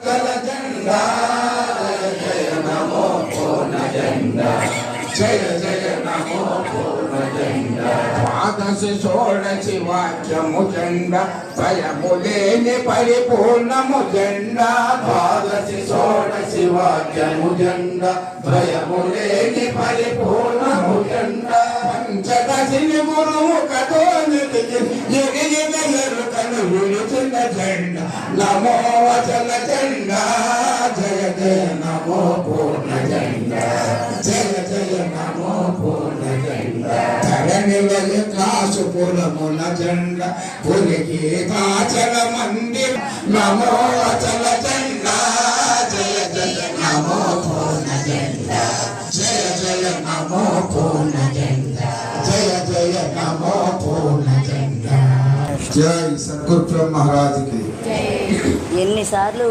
జెండా జయ నమో పూర్ణ జెండా జయ జయ నమో పూర్ణ జెండా ద్వాదశి షోడశి వాక్యము జెండా భయము లేని పరిపూర్ణము జెండా ద్వాదశి షోడశి వాక్యము జెండా భయము లేని పరిపూర్ణము జెండా పంచదశిని గురుముఖతో ఎరుకను విడుచున్న జెండా నమో వచన జెండా జయ జయ నమో పూర్ణ జెండా జయ జయ నమో పూర్ణ జెండా ధరణి వెలి కాసు పురముల జెండా పులికి కాచల మందిర్ నమో వచన జెండా జయ జయ నమో పూర్ణ జెండా జయ జయ నమో పూర్ణ జెండా జయ జయ నమో పూర్ణ జెండా జై సద్గురు महाराज की ఎన్నిసార్లు